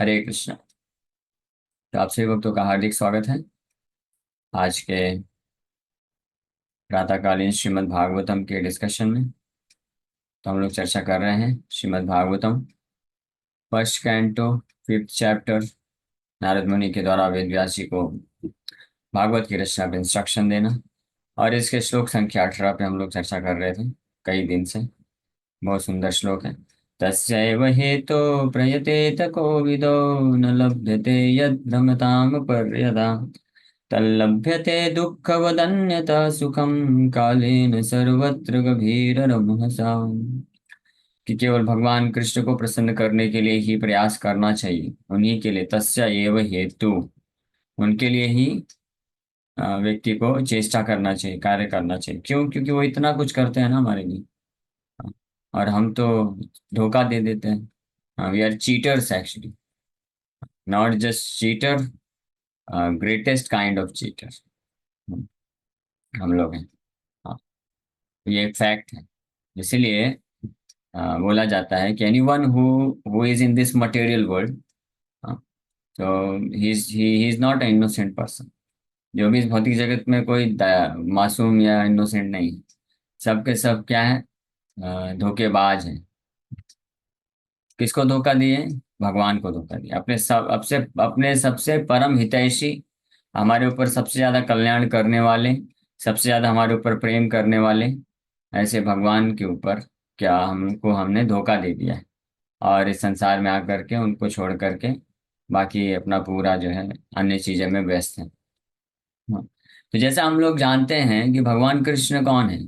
हरे कृष्णा। तो आप सभी भक्तों का हार्दिक स्वागत है आज के प्रातःकालीन श्रीमद् भागवतम के डिस्कशन में। तो हम लोग चर्चा कर रहे हैं Shrimad Bhagavatam first canto fifth chapter. Narad मुनि के द्वारा वेद व्यास जी को भागवत की रचना पर इंस्ट्रक्शन देना, और इसके श्लोक संख्या 18 पे हम लोग चर्चा कर रहे थे कई दिन से। बहुत सुंदर श्लोक है। तस्यैव हेतो प्रयतेत कोविदो न लभ्यते यद् भ्रमताम पर्यदा तल्लभ्यते दुःखवदन्यथा सुखं कालेन सर्वत्र गभीररमहसा। कि केवल भगवान कृष्ण को प्रसन्न करने के लिए ही प्रयास करना चाहिए, उन्हीं के लिए तस्य एव हेतु, उनके लिए ही व्यक्ति को चेष्टा करना चाहिए, कार्य करना चाहिए। क्यों? क्योंकि वो इतना कुछ करते हैं ना हमारे लिए, और हम तो धोखा दे देते हैं। We are cheaters actually, not just cheater, greatest kind of cheater हम लोग हैं। हाँ, ये एक फैक्ट है। इसीलिए बोला जाता है कि anyone who is in this material world, तो he is not a innocent person. जो भी इस भौतिक जगत में कोई मासूम या इनोसेंट नहीं है। सबके सब क्या है? धोखेबाज हैं। किसको धोखा दिए? भगवान को धोखा दिया। अपने सबसे परम हितैषी, हमारे ऊपर सबसे ज्यादा कल्याण करने वाले, सबसे ज्यादा हमारे ऊपर प्रेम करने वाले ऐसे भगवान के ऊपर क्या हमने धोखा दे दिया है, और इस संसार में आकर के उनको छोड़ करके बाकी अपना पूरा जो है अन्य चीजों में व्यस्त है। हाँ। तो जैसा हम लोग जानते हैं कि भगवान कृष्ण कौन है।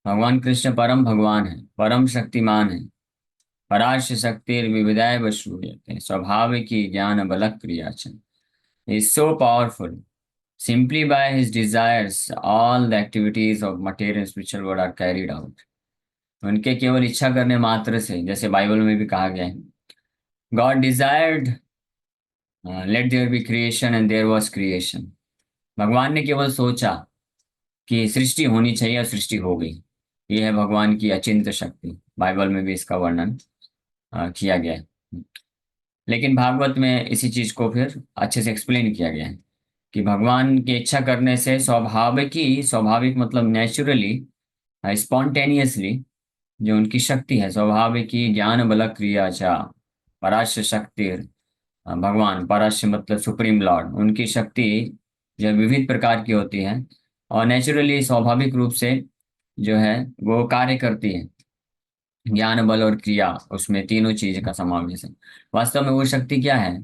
भगवान कृष्ण परम भगवान है, परम शक्तिमान है। पराश शक्तिर्विविधाय वश्रूयते स्वभाव की ज्ञान बल क्रियाचन। Is so powerful. Simply by his desires, all the activities of material and spiritual world are carried out. उनके केवल इच्छा करने मात्र से, जैसे बाइबल में भी कहा गया है, God desired let there be creation and there was creation. भगवान ने केवल सोचा कि सृष्टि होनी चाहिए और सृष्टि हो गई। ये है भगवान की अचिंत्य शक्ति। बाइबल में भी इसका वर्णन किया गया है। लेकिन भागवत में इसी चीज को फिर अच्छे से एक्सप्लेन किया गया है कि भगवान की इच्छा करने से स्वाभाविक मतलब नेचुरली, स्पॉन्टेनियसली, जो उनकी शक्ति है स्वाभाविक ही ज्ञान बल क्रिया चा पराश्य शक्ति। भगवान पराश्य मतलब सुप्रीम लॉर्ड, उनकी शक्ति जो विविध प्रकार की होती है और नेचुरली स्वाभाविक रूप से जो है वो कार्य करती है। ज्ञान बल और क्रिया, उसमें तीनों चीज का समावेश है। वास्तव में वो शक्ति क्या है?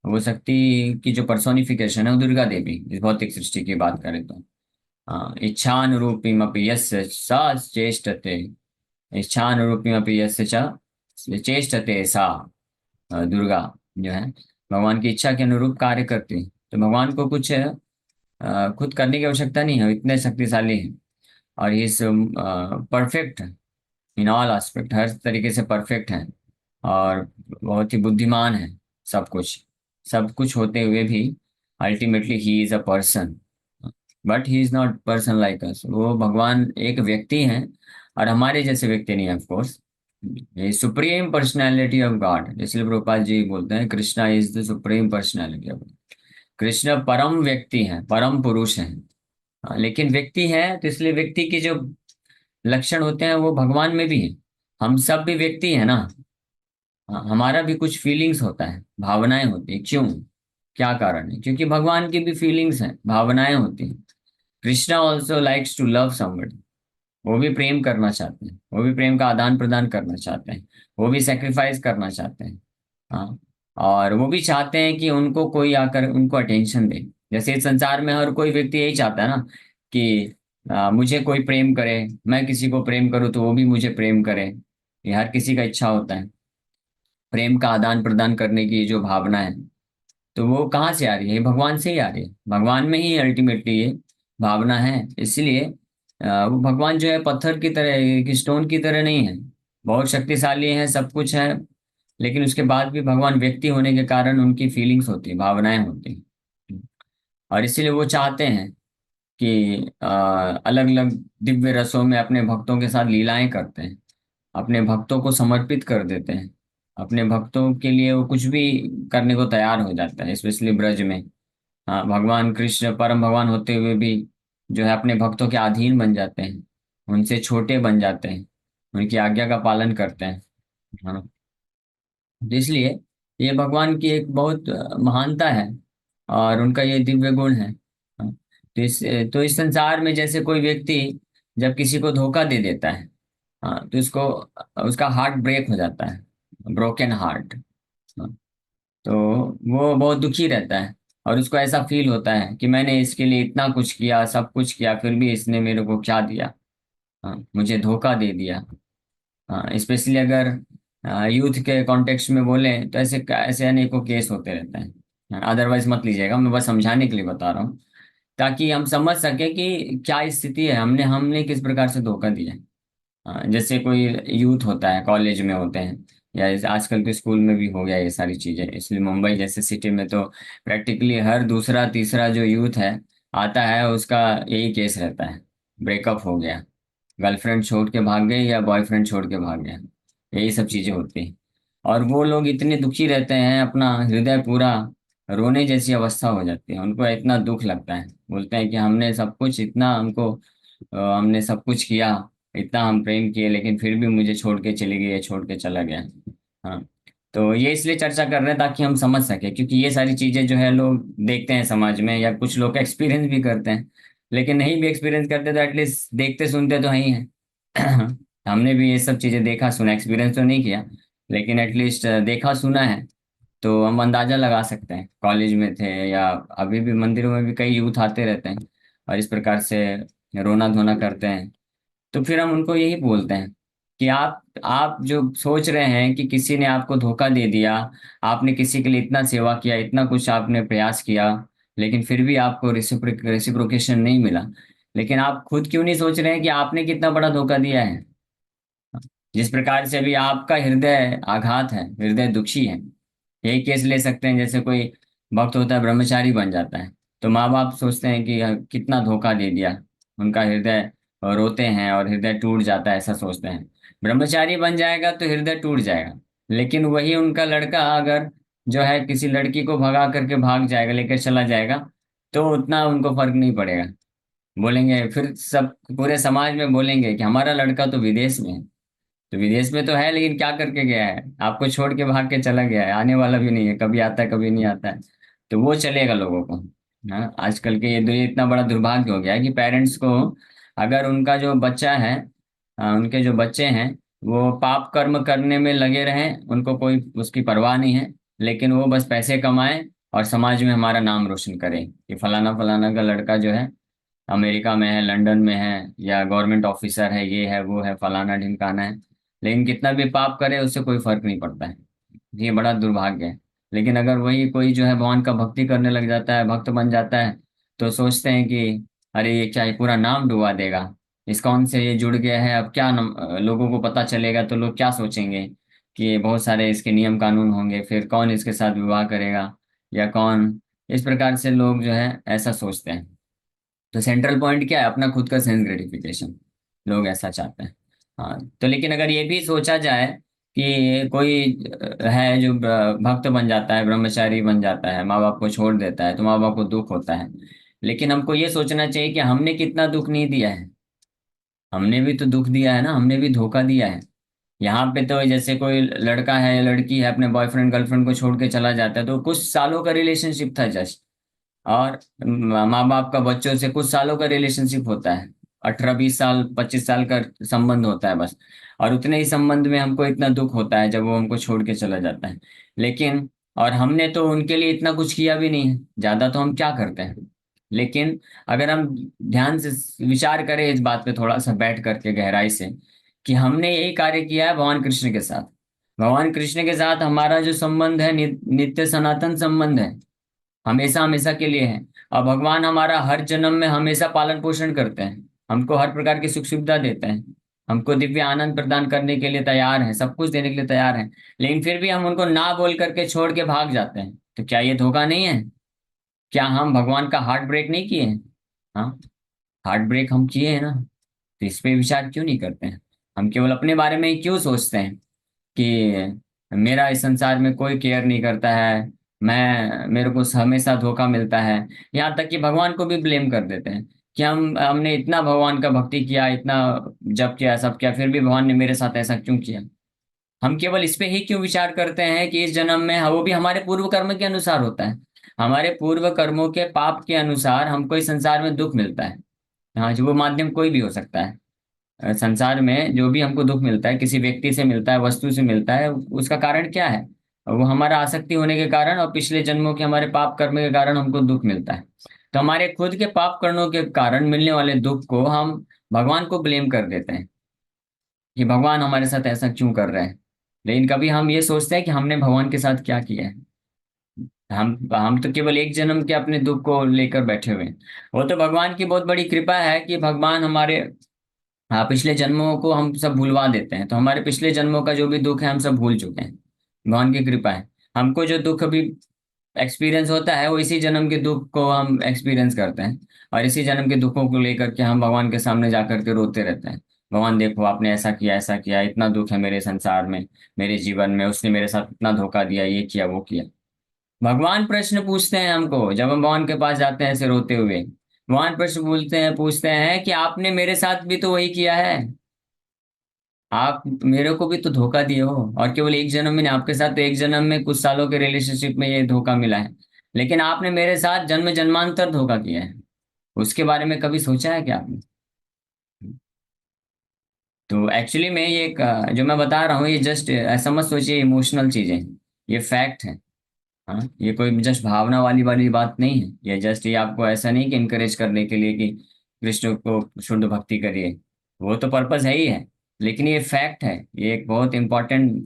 वो शक्ति की जो पर्सोनिफिकेशन है वो दुर्गा देवी, इस भौतिक सृष्टि की बात करें तो। इच्छानुरूपीमपि यस्य सा चेष्टते, इच्छानुरूपीमपि यस्य च चेष्टते सा, दुर्गा जो है भगवान की इच्छा के अनुरूप कार्य करती है। तो भगवान को कुछ खुद करने की आवश्यकता नहीं है, वो इतने शक्तिशाली है। और इस परफेक्ट इन ऑल एस्पेक्ट, हर तरीके से परफेक्ट है और बहुत ही बुद्धिमान है। सब कुछ होते हुए भी ultimately he is a person, but he is not person like us. वो भगवान एक व्यक्ति हैं और हमारे जैसे व्यक्ति नहीं है, ऑफ कोर्स। ये सुप्रीम पर्सनैलिटी ऑफ गॉड, इसलिए प्रभुपाद जी बोलते हैं Krishna is the supreme personality of God. Krishna परम व्यक्ति हैं, परम पुरुष हैं। लेकिन व्यक्ति है तो इसलिए व्यक्ति के जो लक्षण होते हैं वो भगवान में भी है। हम सब भी व्यक्ति है ना। हमारा भी कुछ फीलिंग्स होता है, भावनाएं होती है। क्यों? क्या कारण है? क्योंकि भगवान की भी फीलिंग्स हैं, भावनाएं होती हैं। Krishna also likes to love somebody. वो भी प्रेम करना चाहते हैं, वो भी प्रेम का आदान प्रदान करना चाहते हैं, वो भी सेक्रीफाइस करना चाहते हैं। हाँ। और वो भी चाहते हैं कि उनको कोई आकर उनको अटेंशन दे। जैसे इस संसार में हर कोई व्यक्ति यही चाहता है ना कि मुझे कोई प्रेम करे, मैं किसी को प्रेम करूँ तो वो भी मुझे प्रेम करे। ये हर किसी का इच्छा होता है। प्रेम का आदान प्रदान करने की जो भावना है, तो वो कहाँ से आ रही है? ये भगवान से ही आ रही है। भगवान में ही अल्टीमेटली ये भावना है। इसलिए वो भगवान जो है पत्थर की तरह, एक स्टोन की तरह नहीं है। बहुत शक्तिशाली है, सब कुछ है, लेकिन उसके बाद भी भगवान व्यक्ति होने के कारण उनकी फीलिंग्स होती है, भावनाएं होती हैं। और इसीलिए वो चाहते हैं कि अलग अलग दिव्य रसों में अपने भक्तों के साथ लीलाएं करते हैं, अपने भक्तों को समर्पित कर देते हैं। अपने भक्तों के लिए वो कुछ भी करने को तैयार हो जाता है, स्पेशली ब्रज में। हाँ, भगवान कृष्ण परम भगवान होते हुए भी जो है अपने भक्तों के अधीन बन जाते हैं, उनसे छोटे बन जाते हैं, उनकी आज्ञा का पालन करते हैं। हाँ, तो इसलिए ये भगवान की एक बहुत महानता है, और उनका ये दिव्य गुण है। हाँ, तो इस संसार में जैसे कोई व्यक्ति जब किसी को धोखा दे देता है, हाँ, तो उसको उसका हार्ट ब्रेक हो जाता है, ब्रोकन हार्ट। तो वो बहुत दुखी रहता है, और उसको ऐसा फील होता है कि मैंने इसके लिए इतना कुछ किया, सब कुछ किया, फिर भी इसने मेरे को क्या दिया। हाँ, मुझे धोखा दे दिया। हाँ, स्पेशली अगर यूथ के कॉन्टेक्स्ट में बोले तो ऐसे ऐसे अनेकों केस होते रहते हैं। अदरवाइज मत लीजिएगा, मैं बस समझाने के लिए बता रहा हूँ, ताकि हम समझ सके कि क्या स्थिति है, हमने हमने किस प्रकार से धोखा दिया है। हाँ, जैसे कोई यूथ होता है, कॉलेज में होते हैं, या आजकल तो स्कूल में भी हो गया ये सारी चीजें, इसलिए मुंबई जैसे सिटी में तो प्रैक्टिकली हर दूसरा तीसरा जो यूथ है आता है, उसका यही केस रहता है, ब्रेकअप हो गया, गर्लफ्रेंड छोड़ के भाग गए या बॉयफ्रेंड छोड़ के भाग गया, यही सब चीजें होती हैं। और वो लोग इतने दुखी रहते हैं, अपना हृदय पूरा रोने जैसी अवस्था हो जाती है, उनको इतना दुख लगता है, बोलते हैं कि हमने सब कुछ इतना हमको हमने सब कुछ किया, इतना हम प्रेम किए, लेकिन फिर भी मुझे छोड़ के चली गई, छोड़ के चला गया। हाँ, तो ये इसलिए चर्चा कर रहे हैं ताकि हम समझ सके, क्योंकि ये सारी चीजें जो है लोग देखते हैं समाज में, या कुछ लोग एक्सपीरियंस भी करते हैं, लेकिन नहीं भी एक्सपीरियंस करते तो एटलीस्ट देखते सुनते तो ही हैं। हमने भी ये सब चीजें देखा सुना, एक्सपीरियंस तो नहीं किया, लेकिन एटलीस्ट देखा सुना है, तो हम अंदाजा लगा सकते हैं। कॉलेज में थे या अभी भी मंदिरों में भी कई यूथ आते रहते हैं, और इस प्रकार से रोना धोना करते हैं। तो फिर हम उनको यही बोलते हैं कि आप जो सोच रहे हैं कि किसी ने आपको धोखा दे दिया, आपने किसी के लिए इतना सेवा किया, इतना कुछ आपने प्रयास किया, लेकिन फिर भी आपको रेसिप्रोकेशन नहीं मिला, लेकिन आप खुद क्यों नहीं सोच रहे हैं कि आपने कितना बड़ा धोखा दिया है। जिस प्रकार से अभी आपका हृदय आघात है, हृदय दुखी है, यही केस ले सकते हैं, जैसे कोई भक्त होता है ब्रह्मचारी बन जाता है, तो माँ बाप सोचते हैं कि कितना धोखा दे दिया, उनका हृदय रोते हैं और हृदय टूट जाता है, ऐसा सोचते हैं। ब्रह्मचारी बन जाएगा तो हृदय टूट जाएगा, लेकिन वही उनका लड़का अगर जो है किसी लड़की को भगा करके भाग जाएगा, लेकर चला जाएगा, तो उतना उनको फर्क नहीं पड़ेगा। बोलेंगे फिर सब पूरे समाज में बोलेंगे कि हमारा लड़का तो विदेश में है। तो विदेश में तो है, लेकिन क्या करके गया है, आपको छोड़ के भाग के चला गया है, आने वाला भी नहीं है, कभी आता है कभी नहीं आता है। तो वो चलेगा लोगों को। हाँ, आजकल के ये इतना बड़ा दुर्भाग्य हो गया है कि पेरेंट्स को, अगर उनका जो बच्चा है, उनके जो बच्चे हैं, वो पाप कर्म करने में लगे रहें, उनको कोई उसकी परवाह नहीं है, लेकिन वो बस पैसे कमाएं और समाज में हमारा नाम रोशन करें कि फलाना फलाना का लड़का जो है अमेरिका में है, लंदन में है, या गवर्नमेंट ऑफिसर है, ये है वो है, फलाना ढिमकाना है, लेकिन कितना भी पाप करे उससे कोई फर्क नहीं पड़ता है। ये बड़ा दुर्भाग्य है। लेकिन अगर वही कोई जो है भगवान का भक्ति करने लग जाता है, भक्त बन जाता है, तो सोचते हैं कि अरे ये क्या, ये पूरा नाम डुबा देगा, इस्कॉन से ये जुड़ गया है, अब क्या लोगों को पता चलेगा तो लोग क्या सोचेंगे, कि बहुत सारे इसके नियम कानून होंगे, फिर कौन इसके साथ विवाह करेगा, या कौन, इस प्रकार से लोग जो है ऐसा सोचते हैं। तो सेंट्रल पॉइंट क्या है, अपना खुद का सेंस ग्रेटिफिकेशन, लोग ऐसा चाहते हैं। हाँ, तो लेकिन अगर ये भी सोचा जाए कि कोई है जो भक्त बन जाता है, ब्रह्मचारी बन जाता है, माँ बाप को छोड़ देता है, तो माँ बाप को दुख होता है, लेकिन हमको ये सोचना चाहिए कि हमने कितना दुख नहीं दिया है। हमने भी तो दुख दिया है ना, हमने भी धोखा दिया है। यहाँ पे तो जैसे कोई लड़का है या लड़की है, अपने बॉयफ्रेंड गर्लफ्रेंड को छोड़ के चला जाता है, तो कुछ सालों का रिलेशनशिप था जस्ट, और माँ बाप का बच्चों से कुछ सालों का रिलेशनशिप होता है, 18 20 साल 25 साल का संबंध होता है बस। और उतने ही संबंध में हमको इतना दुख होता है जब वो हमको छोड़ के चला जाता है। लेकिन और हमने तो उनके लिए इतना कुछ किया भी नहीं है, ज्यादा तो हम क्या करते हैं। लेकिन अगर हम ध्यान से विचार करें इस बात पे थोड़ा सा बैठ करके गहराई से, कि हमने यही कार्य किया है भगवान कृष्ण के साथ। भगवान कृष्ण के साथ हमारा जो संबंध है नित्य सनातन संबंध है, हमेशा हमेशा के लिए है। और भगवान हमारा हर जन्म में हमेशा पालन पोषण करते हैं, हमको हर प्रकार की सुख सुविधा देते हैं, हमको दिव्य आनंद प्रदान करने के लिए तैयार हैं, सब कुछ देने के लिए तैयार हैं। लेकिन फिर भी हम उनको ना बोल करके छोड़ के भाग जाते हैं, तो क्या ये धोखा नहीं है? क्या हम भगवान का हार्ट ब्रेक नहीं किए हैं? हाँ, हार्ट ब्रेक हम किए हैं ना। तो इस पे विचार क्यों नहीं करते हैं? हम केवल अपने बारे में ही क्यों सोचते हैं कि मेरा इस संसार में कोई केयर नहीं करता है, मैं मेरे को हमेशा धोखा मिलता है। यहाँ तक कि भगवान को भी ब्लेम कर देते हैं कि हमने इतना भगवान का भक्ति किया, इतना जप किया, सब किया, फिर भी भगवान ने मेरे साथ ऐसा क्यों किया। हम केवल इस पे ही क्यों विचार करते हैं कि इस जन्म में, हाँ, वो भी हमारे पूर्व कर्म के अनुसार होता है। हमारे पूर्व कर्मों के पाप के अनुसार हमको इस संसार में दुख मिलता है। हाँ जी, वो माध्यम कोई भी हो सकता है। संसार में जो भी हमको दुख मिलता है, किसी व्यक्ति से मिलता है, वस्तु से मिलता है, उसका कारण क्या है? वो हमारा आसक्ति होने के कारण और पिछले जन्मों के हमारे पाप कर्म के कारण हमको दुख मिलता है। तो हमारे खुद के पाप कर्मों के कारण मिलने वाले दुख को हम भगवान को ब्लेम कर देते हैं कि भगवान हमारे साथ ऐसा क्यों कर रहे हैं। लेकिन कभी हम ये सोचते हैं कि हमने भगवान के साथ क्या किया है? हम तो केवल एक जन्म के अपने दुख को लेकर बैठे हुए हैं। वो तो भगवान की बहुत बड़ी कृपा है कि भगवान हमारे, हाँ, पिछले जन्मों को हम सब भुलवा देते हैं, तो हमारे पिछले जन्मों का जो भी दुख है हम सब भूल चुके हैं। भगवान की कृपा है। हमको जो दुख अभी एक्सपीरियंस होता है वो इसी जन्म के दुख को हम एक्सपीरियंस करते हैं, और इसी जन्म के दुखों को लेकर के हम भगवान के सामने जाकर के रोते रहते हैं। भगवान देखो, आपने ऐसा किया, इतना दुख है मेरे संसार में, मेरे जीवन में, उसने मेरे साथ इतना धोखा दिया, ये किया वो किया। भगवान प्रश्न पूछते हैं हमको जब हम भगवान के पास जाते हैं ऐसे रोते हुए। भगवान प्रश्न पूछते हैं कि आपने मेरे साथ भी तो वही किया है। आप मेरे को भी तो धोखा दिए हो, और केवल एक जन्म में नहीं, आपके साथ तो एक जन्म में कुछ सालों के रिलेशनशिप में ये धोखा मिला है, लेकिन आपने मेरे साथ जन्म जन्मांतर धोखा किया है। उसके बारे में कभी सोचा है क्या आपने? तो एक्चुअली में ये जो मैं बता रहा हूँ, ये जस्ट ऐसा मत सोचिए इमोशनल चीजें, ये फैक्ट है। हाँ, ये कोई जस्ट भावना वाली वाली बात नहीं है। ये जस्ट, ये आपको ऐसा नहीं कि इनकरेज करने के लिए कि कृष्ण को शुद्ध भक्ति करिए, वो तो पर्पस है ही है। लेकिन ये फैक्ट है, ये एक बहुत इंपॉर्टेंट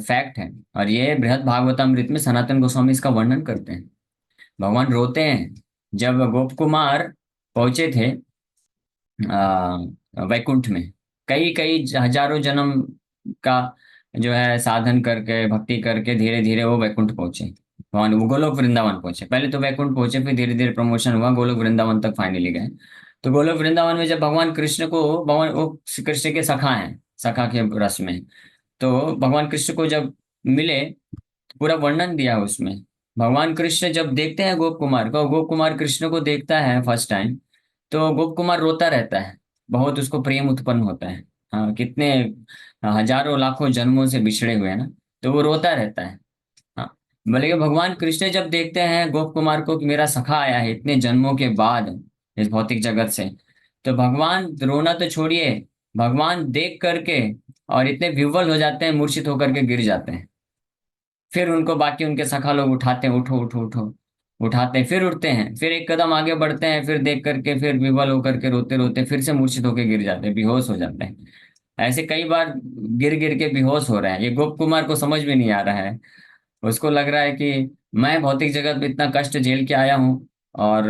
फैक्ट है। और ये बृहद भागवतामृत में सनातन गोस्वामी इसका वर्णन करते हैं। भगवान रोते हैं जब गोप कुमार पहुंचे थे वैकुंठ में, कई कई हजारों जन्म का जो है साधन करके, भक्ति करके धीरे धीरे वो वैकुंठ पहुंचे। भगवान वो गोलोक वृंदावन पहुंचे, पहले तो वैकुंठ पहुंचे, फिर धीरे धीरे प्रमोशन हुआ, गोलोक वृंदावन तक फाइनली गए। तो गोलोक वृंदावन में जब भगवान कृष्ण को, भगवान वो कृष्ण के सखा हैं, सखा के रस में, तो भगवान कृष्ण को जब मिले, पूरा वर्णन दिया है उसमें। भगवान कृष्ण जब देखते हैं गोप कुमार को, गोप कुमार कृष्ण को देखता है फर्स्ट टाइम, तो गोप कुमार रोता रहता है, बहुत उसको प्रेम उत्पन्न होता है। हाँ, कितने हजारों लाखों जन्मों से बिछड़े हुए हैं ना, तो वो रोता रहता है। हाँ, बोले भगवान कृष्ण जब देखते हैं गोप कुमार को कि मेरा सखा आया है इतने जन्मों के बाद इस भौतिक जगत से, तो भगवान रोना तो छोड़िए, भगवान देख करके और इतने विह्वल हो जाते हैं, मूर्छित होकर के गिर जाते हैं। फिर उनको बाकी उनके सखा लोग उठाते हैं, उठो उठो उठो, उठाते हैं, फिर उठते हैं, फिर एक कदम आगे बढ़ते हैं, फिर देख करके फिर विवल होकर के रोते रोते फिर से मूर्छित होकर गिर जाते हैं, बेहोश हो जाते हैं। ऐसे कई बार गिर गिर के बेहोश हो रहे हैं। ये गोप कुमार को समझ में नहीं आ रहा है। उसको लग रहा है कि मैं भौतिक जगत में इतना कष्ट झेल के आया हूँ, और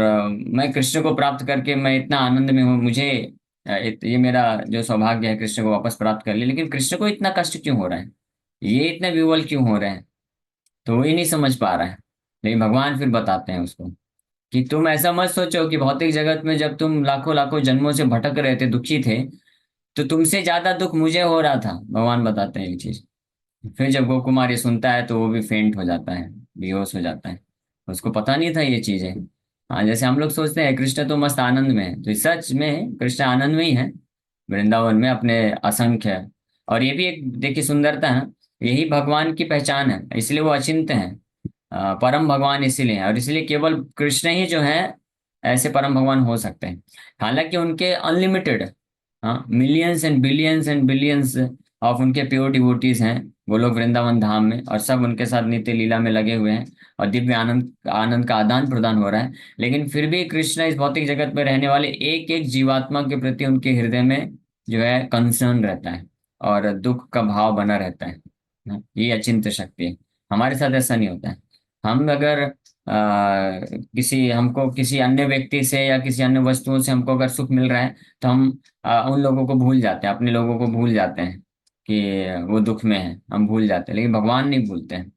मैं कृष्ण को प्राप्त करके मैं इतना आनंद में हूँ, मुझे ये मेरा जो सौभाग्य है कृष्ण को वापस प्राप्त कर लिया, लेकिन कृष्ण को इतना कष्ट क्यों हो रहा है, ये इतने विवल क्यों हो रहे हैं? तो वो ही नहीं समझ पा रहा है। लेकिन भगवान फिर बताते हैं उसको कि तुम ऐसा मत सोचो कि भौतिक जगत में जब तुम लाखों लाखों जन्मों से भटक रहे थे, दुखी थे, तो तुमसे ज्यादा दुख मुझे हो रहा था। भगवान बताते हैं ये चीज। फिर जब गोप कुमार ये सुनता है तो वो भी फेंट हो जाता है, बेहोश हो जाता है। उसको पता नहीं था ये चीजें। हाँ, जैसे हम लोग सोचते हैं कृष्ण तो मस्त आनंद में है, तो सच में कृष्ण आनंद में ही है, वृंदावन में अपने असंख्य। और ये भी एक देखिए सुंदरता है, यही भगवान की पहचान है, इसलिए वो अचिंत हैं। परम भगवान इसीलिए हैं, और इसलिए केवल कृष्ण ही जो है ऐसे परम भगवान हो सकते हैं। हालांकि उनके अनलिमिटेड, हाँ, मिलियंस एंड बिलियंस ऑफ उनके प्योर डिवोटीज हैं वो लोग वृंदावन धाम में, और सब उनके साथ नित्य लीला में लगे हुए हैं, और दिव्य आनंद आनंद का आदान प्रदान हो रहा है। लेकिन फिर भी कृष्ण इस भौतिक जगत में रहने वाले एक एक जीवात्मा के प्रति उनके हृदय में जो है कंसर्न रहता है, और दुख का भाव बना रहता है। ये अचिंत्य शक्ति है। हमारे साथ ऐसा नहीं होता है। हम अगर किसी हमको किसी अन्य व्यक्ति से या किसी अन्य वस्तुओं से हमको अगर सुख मिल रहा है, तो हम उन लोगों को भूल जाते हैं, अपने लोगों को भूल जाते हैं कि वो दुख में है, हम भूल जाते हैं। लेकिन भगवान नहीं भूलते हैं।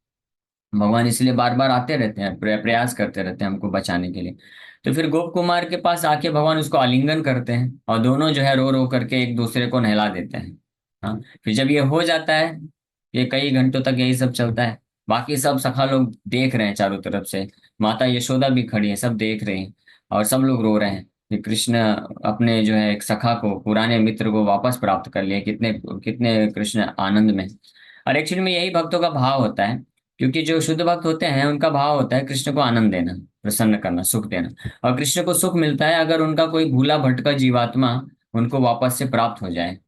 भगवान इसलिए बार बार आते रहते हैं, प्रयास करते रहते हैं हमको बचाने के लिए। तो फिर गोप कुमार के पास आके भगवान उसको आलिंगन करते हैं, और दोनों जो है रो रो करके एक दूसरे को नहला देते हैं। हाँ, फिर जब ये हो जाता है ये कई घंटों तक यही सब चलता है। बाकी सब सखा लोग देख रहे हैं चारों तरफ से, माता यशोदा भी खड़ी है, सब देख रहे हैं और सब लोग रो रहे हैं कि कृष्ण अपने जो है एक सखा को, पुराने मित्र को वापस प्राप्त कर लिए, कितने कितने कृष्ण आनंद में। और एक्चुअली में यही भक्तों का भाव होता है, क्योंकि जो शुद्ध भक्त होते हैं उनका भाव होता है कृष्ण को आनंद देना, प्रसन्न करना, सुख देना। और कृष्ण को सुख मिलता है अगर उनका कोई भूला भटका जीवात्मा उनको वापस से प्राप्त हो जाए,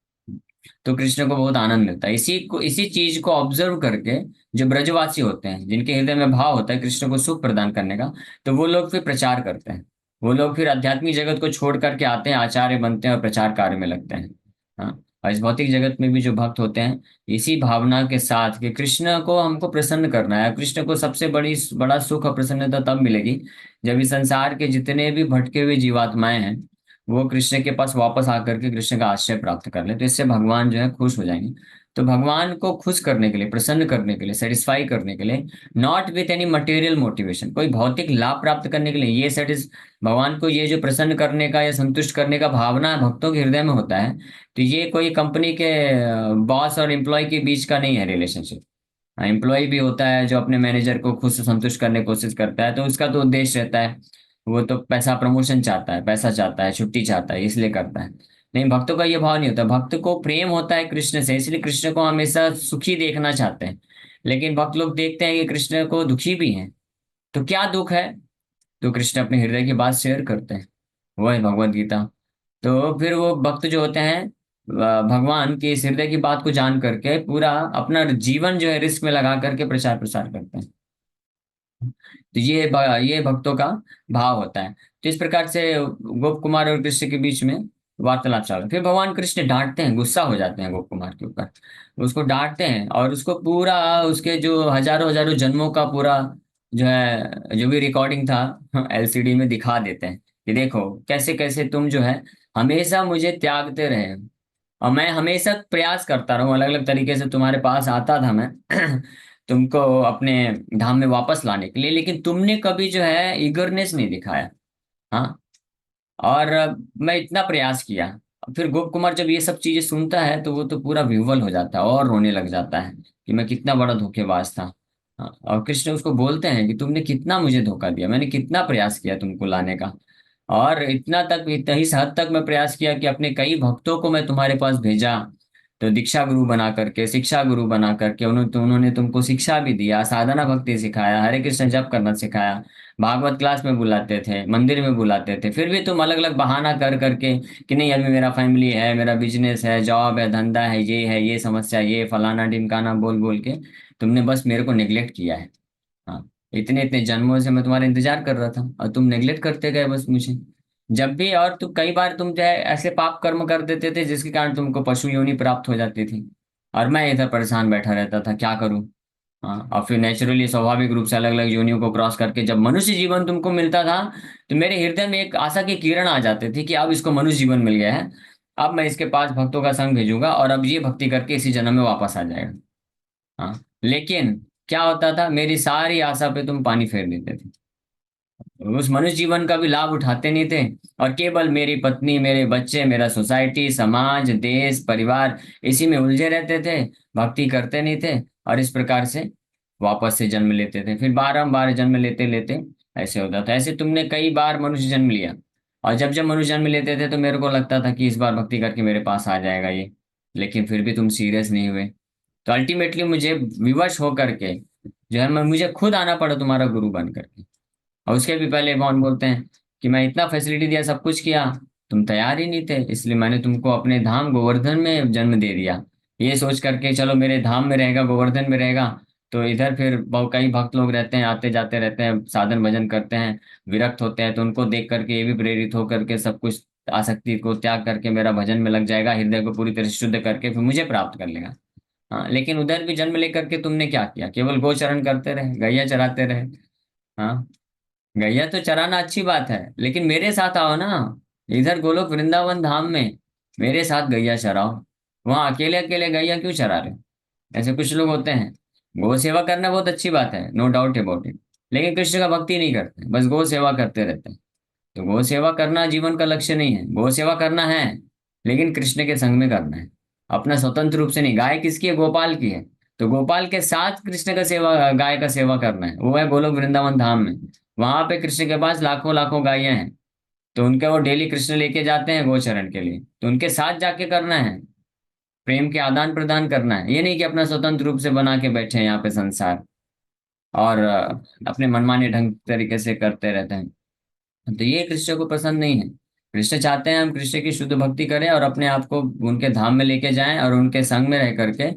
तो कृष्ण को बहुत आनंद मिलता है। इसी चीज को ऑब्जर्व करके जो ब्रजवासी होते हैं, जिनके हृदय में भाव होता है कृष्ण को सुख प्रदान करने का, तो वो लोग फिर प्रचार करते हैं। वो लोग फिर आध्यात्मिक जगत को छोड़ करके आते हैं, आचार्य बनते हैं और प्रचार कार्य में लगते हैं। हाँ, और इस भौतिक जगत में भी जो भक्त होते हैं, इसी भावना के साथ कि कृष्ण को हमको प्रसन्न करना है, कृष्ण को सबसे बड़ा सुख और प्रसन्नता तब मिलेगी जब इस संसार के जितने भी भटके हुए जीवात्माएं हैं वो कृष्ण के पास वापस आकर के कृष्ण का आश्रय प्राप्त कर ले, तो इससे भगवान जो है खुश हो जाएंगे। तो भगवान को खुश करने के लिए, प्रसन्न करने के लिए, सेटिस्फाई करने के लिए, not with any material motivation, कोई भौतिक लाभ प्राप्त करने के लिए, ये सेटिस भगवान को ये जो प्रसन्न करने का या संतुष्ट करने का भावना भक्तों के हृदय में होता है, तो ये कोई कंपनी के बॉस और एम्प्लॉय के बीच का नहीं है रिलेशनशिप। एम्प्लॉय भी होता है जो अपने मैनेजर को खुद से संतुष्ट करने की कोशिश करता है, तो उसका तो उद्देश्य रहता है, वो तो पैसा, प्रमोशन चाहता है, पैसा चाहता है, छुट्टी चाहता है, इसलिए करता है। नहीं, भक्तों का ये भाव नहीं होता, भक्त को प्रेम होता है कृष्ण से, इसलिए कृष्ण को हमेशा सुखी देखना चाहते हैं। लेकिन भक्त लोग देखते हैं कि कृष्ण को दुखी भी हैं, तो क्या दुख है, तो कृष्ण अपने हृदय की बात शेयर करते हैं, वो है भगवत गीता। तो फिर वो भक्त जो होते हैं भगवान के इस हृदय की बात को जान करके पूरा अपना जीवन जो है रिस्क में लगा करके प्रचार प्रसार करते हैं। तो ये भक्तों का भाव होता है। तो इस प्रकार से गोप कुमार और कृष्ण के बीच में वार्तालाप चल रहा है। फिर भगवान कृष्ण डांटते हैं, गुस्सा हो जाते हैं गोप कुमार के ऊपर, उसको डांटते हैं और उसको पूरा उसके जो हजारों हजारों जन्मों का पूरा जो है जो भी रिकॉर्डिंग था एलसीडी में दिखा देते हैं कि देखो कैसे कैसे तुम जो है हमेशा मुझे त्यागते रहे, और मैं हमेशा प्रयास करता रहूं, अलग अलग तरीके से तुम्हारे पास आता था मैं तुमको अपने धाम में वापस लाने के लिए, लेकिन तुमने कभी जो है ईगरनेस नहीं दिखाया। हाँ, और मैं इतना प्रयास किया। फिर गोप कुमार जब ये सब चीजें सुनता है तो वो तो पूरा विह्वल हो जाता है और रोने लग जाता है कि मैं कितना बड़ा धोखेबाज था। हाँ, और कृष्ण उसको बोलते हैं कि तुमने कितना मुझे धोखा दिया, मैंने कितना प्रयास किया तुमको लाने का, और इतना तक, इतना इस हद तक मैं प्रयास किया कि अपने कई भक्तों को मैं तुम्हारे पास भेजा, तो दीक्षा गुरु बना करके, शिक्षा गुरु बना करके उन्होंने तुमको शिक्षा भी दिया, साधना भक्ति सिखाया, हरे कृष्ण जप करना सिखाया, भागवत क्लास में बुलाते थे, मंदिर में बुलाते थे, फिर भी तुम अलग अलग बहाना कर करके कि नहीं अभी मेरा फैमिली है, मेरा बिजनेस है, जॉब है, धंधा है, ये समस्या, ये फलाना ढिमकाना बोल बोल के तुमने बस मेरे को नेग्लेक्ट किया है। हाँ, इतने इतने जन्मों से मैं तुम्हारा इंतजार कर रहा था और तुम नेग्लेक्ट करते गए बस मुझे। जब भी, और तुम कई बार तुम जो है ऐसे पाप कर्म कर देते थे जिसके कारण तुमको पशु योनि प्राप्त हो जाती थी, और मैं इधर परेशान बैठा रहता था क्या करूं। हाँ, और फिर नेचुरली स्वाभाविक रूप से अलग अलग योनियों को क्रॉस करके जब मनुष्य जीवन तुमको मिलता था, तो मेरे हृदय में एक आशा की किरण आ जाती थी कि अब इसको मनुष्य जीवन मिल गया है, अब मैं इसके पास भक्तों का संग भेजूंगा और अब ये भक्ति करके इसी जन्म में वापस आ जाएगा। हाँ, लेकिन क्या होता था, मेरी सारी आशा पे तुम पानी फेर देते थे, उस मनुष्य जीवन का भी लाभ उठाते नहीं थे, और केवल मेरी पत्नी, मेरे बच्चे, मेरा सोसाइटी, समाज, देश, परिवार, इसी में उलझे रहते थे, भक्ति करते नहीं थे, और इस प्रकार से वापस से जन्म लेते थे, फिर बारंबार जन्म लेते लेते ऐसे होता था। ऐसे तुमने कई बार मनुष्य जन्म लिया, और जब जब मनुष्य जन्म लेते थे तो मेरे को लगता था कि इस बार भक्ति करके मेरे पास आ जाएगा ये, लेकिन फिर भी तुम सीरियस नहीं हुए। तो अल्टीमेटली मुझे विवश होकर के जो है मैं मुझे खुद आना पड़ा तुम्हारा गुरु बन करके। और उसके भी पहले कौन बोलते हैं कि मैं इतना फैसिलिटी दिया, सब कुछ किया, तुम तैयार ही नहीं थे, इसलिए मैंने तुमको अपने धाम गोवर्धन में जन्म दे दिया, ये सोच करके चलो मेरे धाम में रहेगा, गोवर्धन में रहेगा। तो इधर फिर बहुत कई भक्त लोग रहते हैं, आते जाते रहते हैं, साधन भजन करते हैं, विरक्त होते हैं, तो उनको देख करके ये भी प्रेरित होकर के सब कुछ आसक्ति को त्याग करके मेरा भजन में लग जाएगा, हृदय को पूरी तरह से शुद्ध करके फिर मुझे प्राप्त कर लेगा। हाँ, लेकिन उधर भी जन्म लेकर के तुमने क्या किया, केवल गोचरण करते रहे, गैया चराते रहे। हाँ, गैया तो चराना अच्छी बात है, लेकिन मेरे साथ आओ ना, इधर गोलोक वृंदावन धाम में मेरे साथ गैया चराओ, वहां अकेले अकेले गैया क्यों चरा रहे हो। ऐसे कुछ लोग होते हैं, गौ सेवा करना बहुत अच्छी बात है, नो डाउट अबाउट इट, लेकिन कृष्ण का भक्ति नहीं करते, बस गौ सेवा करते रहते हैं। तो गौ सेवा करना जीवन का लक्ष्य नहीं है, गौ सेवा करना है लेकिन कृष्ण के संग में करना है, अपना स्वतंत्र रूप से नहीं। गाय किसकी है, गोपाल की है, तो गोपाल के साथ कृष्ण का सेवा, गाय का सेवा करना है, वो है गोलोक वृंदावन धाम में। वहां पे कृष्ण के पास लाखों लाखों गायें हैं, तो उनके वो डेली कृष्ण लेके जाते हैं गोचरण के लिए, तो उनके साथ जाके करना है, प्रेम के आदान प्रदान करना है। ये नहीं कि अपना स्वतंत्र रूप से बना के बैठे हैं यहाँ पे संसार और अपने मनमाने ढंग तरीके से करते रहते हैं। तो ये कृष्ण को पसंद नहीं है। कृष्ण चाहते हैं हम कृष्ण की शुद्ध भक्ति करें और अपने आप को उनके धाम में लेके जाएं और उनके संग में रह करके,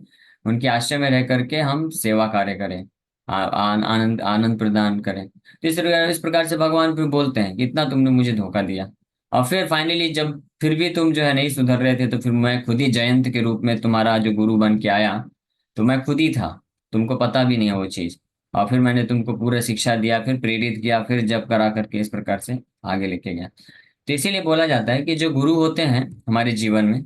उनके आश्रय में रह करके हम सेवा कार्य करें, आनंद आनंद प्रदान करें। तो इस प्रकार से भगवान फिर बोलते हैं कि इतना तुमने मुझे धोखा दिया, और फिर फाइनली जब फिर भी तुम जो है नहीं सुधर रहे थे, तो फिर मैं खुद ही जयंत के रूप में तुम्हारा जो गुरु बन के आया, तो मैं खुद ही था, तुमको पता भी नहीं है वो चीज। और फिर मैंने तुमको पूरा शिक्षा दिया, फिर प्रेरित किया, फिर जब करा करके इस प्रकार से आगे लेके गया। तो इसीलिए बोला जाता है कि जो गुरु होते हैं हमारे जीवन में,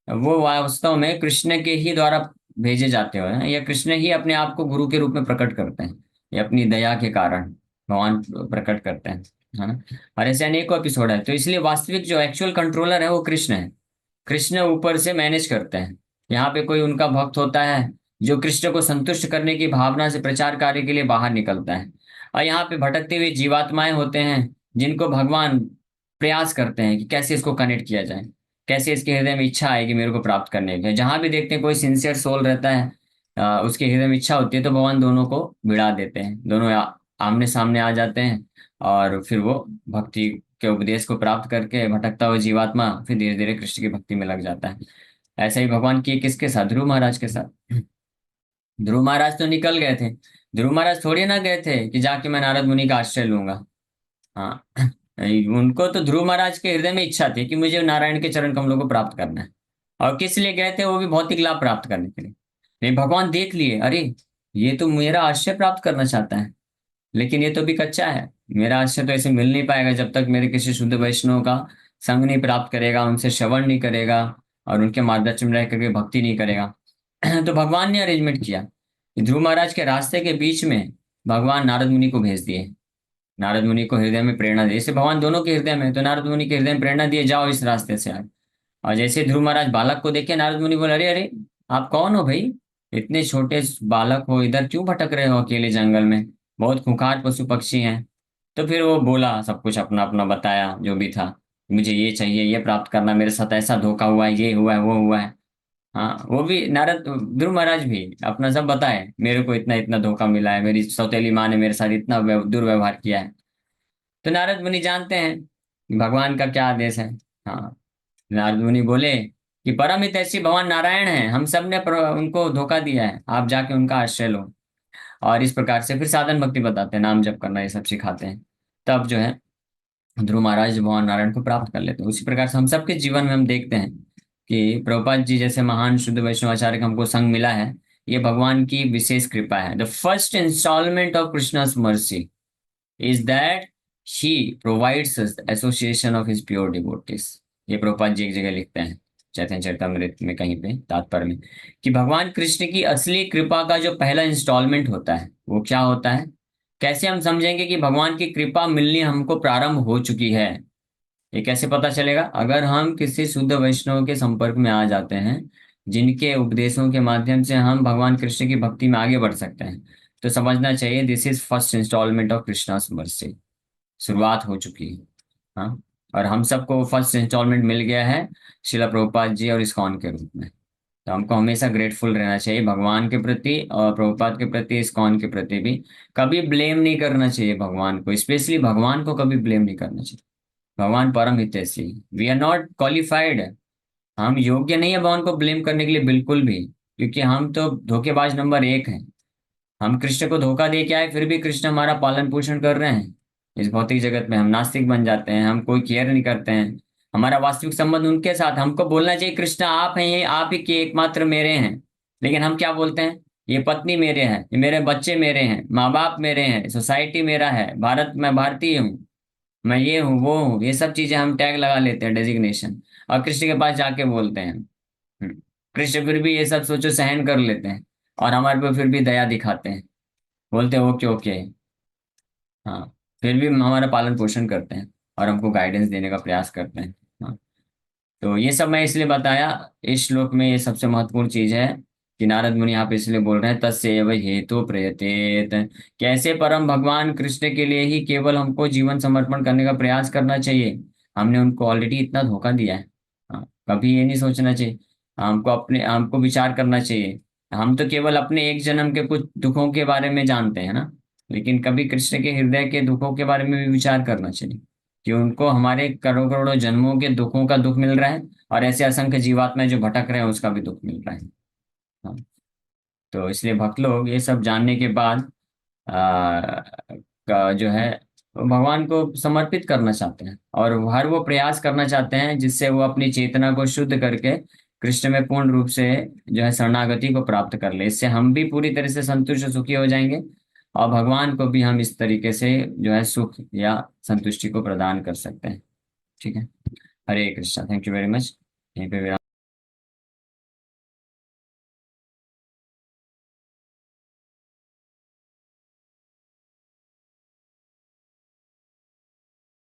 वो वास्तव में कृष्ण के ही द्वारा भेजे जाते हैं, या कृष्ण ही अपने आप को गुरु के रूप में प्रकट करते हैं, या अपनी दया के कारण भगवान प्रकट करते हैं, है ना। और ऐसे अनेकों एपिसोड है, तो इसलिए वास्तविक जो एक्चुअल कंट्रोलर है वो कृष्ण है। कृष्ण ऊपर से मैनेज करते हैं। यहाँ पे कोई उनका भक्त होता है जो कृष्ण को संतुष्ट करने की भावना से प्रचार कार्य के लिए बाहर निकलता है, और यहाँ पे भटकते हुए जीवात्माएं होते हैं जिनको भगवान प्रयास करते हैं कि कैसे इसको कनेक्ट किया जाए, कैसे इसके हृदय में इच्छा आएगी मेरे को प्राप्त करने की। जहां भी देखते हैं कोई सिंसियर सोल रहता है, उसके हृदय में इच्छा होती है, तो भगवान दोनों को भिड़ा देते हैं, दोनों आमने सामने आ जाते हैं, और फिर वो भक्ति के उपदेश को प्राप्त करके भटकता हुआ जीवात्मा फिर धीरे धीरे कृष्ण की भक्ति में लग जाता है। ऐसा ही भगवान किए किसके साथ, ध्रुव महाराज के साथ। ध्रुव महाराज तो निकल गए थे, ध्रुव महाराज थोड़ी ना गए थे कि जाके मैं नारद मुनि का आश्रय लूंगा। हाँ, उनको तो ध्रुव महाराज के हृदय में इच्छा थी कि मुझे नारायण के चरण कमलों को प्राप्त करना है, और किस लिए गए थे, वो भी भौतिक लाभ प्राप्त करने के लिए। नहीं, भगवान देख लिए, अरे ये तो मेरा आश्रय प्राप्त करना चाहता है, लेकिन ये तो भी कच्चा है, मेरा आश्रय तो ऐसे मिल नहीं पाएगा जब तक मेरे किसी शुद्ध वैष्णव का संग नहीं प्राप्त करेगा, उनसे श्रवण नहीं करेगा, और उनके मार्गदर्शन में रह करके भक्ति नहीं करेगा। तो भगवान ने अरेंजमेंट किया कि ध्रुव महाराज के रास्ते के बीच में भगवान नारद मुनि को भेज दिए। नारद मुनि को हृदय में प्रेरणा दी, जैसे भगवान दोनों के हृदय में, तो नारद मुनि के हृदय में प्रेरणा दिए, जाओ इस रास्ते से आए। और जैसे ध्रुव महाराज बालक को देखे, नारद मुनि बोले, अरे अरे आप कौन हो भाई, इतने छोटे बालक हो, इधर क्यों भटक रहे हो अकेले जंगल में, बहुत खूंखार पशु पक्षी हैं। तो फिर वो बोला, सब कुछ अपना अपना बताया जो भी था, मुझे ये चाहिए, ये प्राप्त करना, मेरे साथ ऐसा धोखा हुआ है, ये हुआ है, वो हुआ है। हाँ, वो भी नारद ध्रुव महाराज भी अपना सब बताए, मेरे को इतना इतना धोखा मिला है, मेरी सौतेली माँ ने मेरे साथ इतना दुर्व्यवहार किया है। तो नारद मुनि जानते हैं कि भगवान का क्या आदेश है। हाँ, नारद मुनि बोले कि परम हितैषी भगवान नारायण हैं, हम सब ने उनको धोखा दिया है, आप जाके उनका आश्रय लो। और इस प्रकार से फिर साधन भक्ति बताते हैं, नाम जप करना ये सब सिखाते हैं। तब जो है ध्रुव महाराज भगवान नारायण को प्राप्त कर लेते हैं। उसी प्रकार से हम सबके जीवन में हम देखते हैं कि प्रभुपाद जी जैसे महान शुद्ध वैष्णवाचार्य का हमको संग मिला है, ये भगवान की विशेष कृपा है। The first instalment of Krishna's mercy is that she provides us the association of his pure devotees। ये प्रभुपाद जी एक जगह लिखते हैं चैतन्य चरितमृत में कहीं पे तात्पर्य में, कि भगवान कृष्ण की असली कृपा का जो पहला इंस्टॉलमेंट होता है वो क्या होता है। कैसे हम समझेंगे कि भगवान की कृपा मिलनी हमको प्रारंभ हो चुकी है, ये कैसे पता चलेगा, अगर हम किसी शुद्ध वैष्णव के संपर्क में आ जाते हैं, जिनके उपदेशों के माध्यम से हम भगवान कृष्ण की भक्ति में आगे बढ़ सकते हैं, तो समझना चाहिए this is first instalment of Krishna's mercy, शुरुआत हो चुकी है। हाँ, और हम सबको फर्स्ट इंस्टॉलमेंट मिल गया है शिला प्रभुपाद जी और इस्कॉन के रूप में। तो हमको हमेशा ग्रेटफुल रहना चाहिए भगवान के प्रति, और प्रभुपाद के प्रति, इस्कॉन के प्रति भी। कभी ब्लेम नहीं करना चाहिए भगवान को, स्पेशली भगवान को कभी ब्लेम नहीं करना चाहिए। भगवान परम हितैषी, वी आर नॉट क्वालिफाइड, हम योग्य नहीं है भगवान को ब्लेम करने के लिए बिल्कुल भी, क्योंकि हम तो धोखेबाज नंबर एक हैं। हम कृष्ण को धोखा दे के आए, फिर भी कृष्ण हमारा पालन पोषण कर रहे हैं इस भौतिक जगत में। हम नास्तिक बन जाते हैं, हम कोई केयर नहीं करते हैं, हमारा वास्तविक संबंध उनके साथ। हमको बोलना चाहिए कृष्ण आप हैं, ये आप ही के एकमात्र मेरे हैं, लेकिन हम क्या बोलते हैं, ये पत्नी मेरे हैं, ये मेरे बच्चे मेरे हैं, माँ बाप मेरे हैं, सोसाइटी मेरा है, भारत मैं भारतीय हूँ, मैं ये हूँ वो हूँ, ये सब चीजें हम टैग लगा लेते हैं, डेजिग्नेशन। और कृष्ण के पास जाके बोलते हैं। कृष्ण फिर भी ये सब सोचो सहन कर लेते हैं, और हमारे पे फिर भी दया दिखाते हैं, बोलते हैं ओके ओके। हाँ, फिर भी हमारा पालन पोषण करते हैं और हमको गाइडेंस देने का प्रयास करते हैं। हाँ, तो ये सब मैं इसलिए बताया, इस श्लोक में ये सबसे महत्वपूर्ण चीज है कि नारद मुनि यहाँ पे इसलिए बोल रहे हैं तस्यैव हेतु प्रयतेत। कैसे परम भगवान कृष्ण के लिए ही केवल हमको जीवन समर्पण करने का प्रयास करना चाहिए। हमने उनको ऑलरेडी इतना धोखा दिया है। हाँ, कभी ये नहीं सोचना चाहिए। हमको विचार करना चाहिए। हम तो केवल अपने एक जन्म के कुछ दुखों के बारे में जानते हैं ना, लेकिन कभी कृष्ण के हृदय के दुखों के बारे में भी विचार करना चाहिए कि उनको हमारे करोड़ों करोड़ों जन्मों के दुखों का दुख मिल रहा है, और ऐसे असंख्य जीवात्माएं जो भटक रहे हैं उसका भी दुख मिल रहा है। हाँ, तो इसलिए भक्त लोग ये सब जानने के बाद आ, का जो है भगवान को समर्पित करना चाहते हैं, और हर वो प्रयास करना चाहते हैं जिससे वो अपनी चेतना को शुद्ध करके कृष्ण में पूर्ण रूप से जो है शरणागति को प्राप्त कर ले। इससे हम भी पूरी तरह से संतुष्ट और सुखी हो जाएंगे, और भगवान को भी हम इस तरीके से जो है सुख या संतुष्टि को प्रदान कर सकते हैं। ठीक है। Hare Krishna, thank you very much. यहीं पे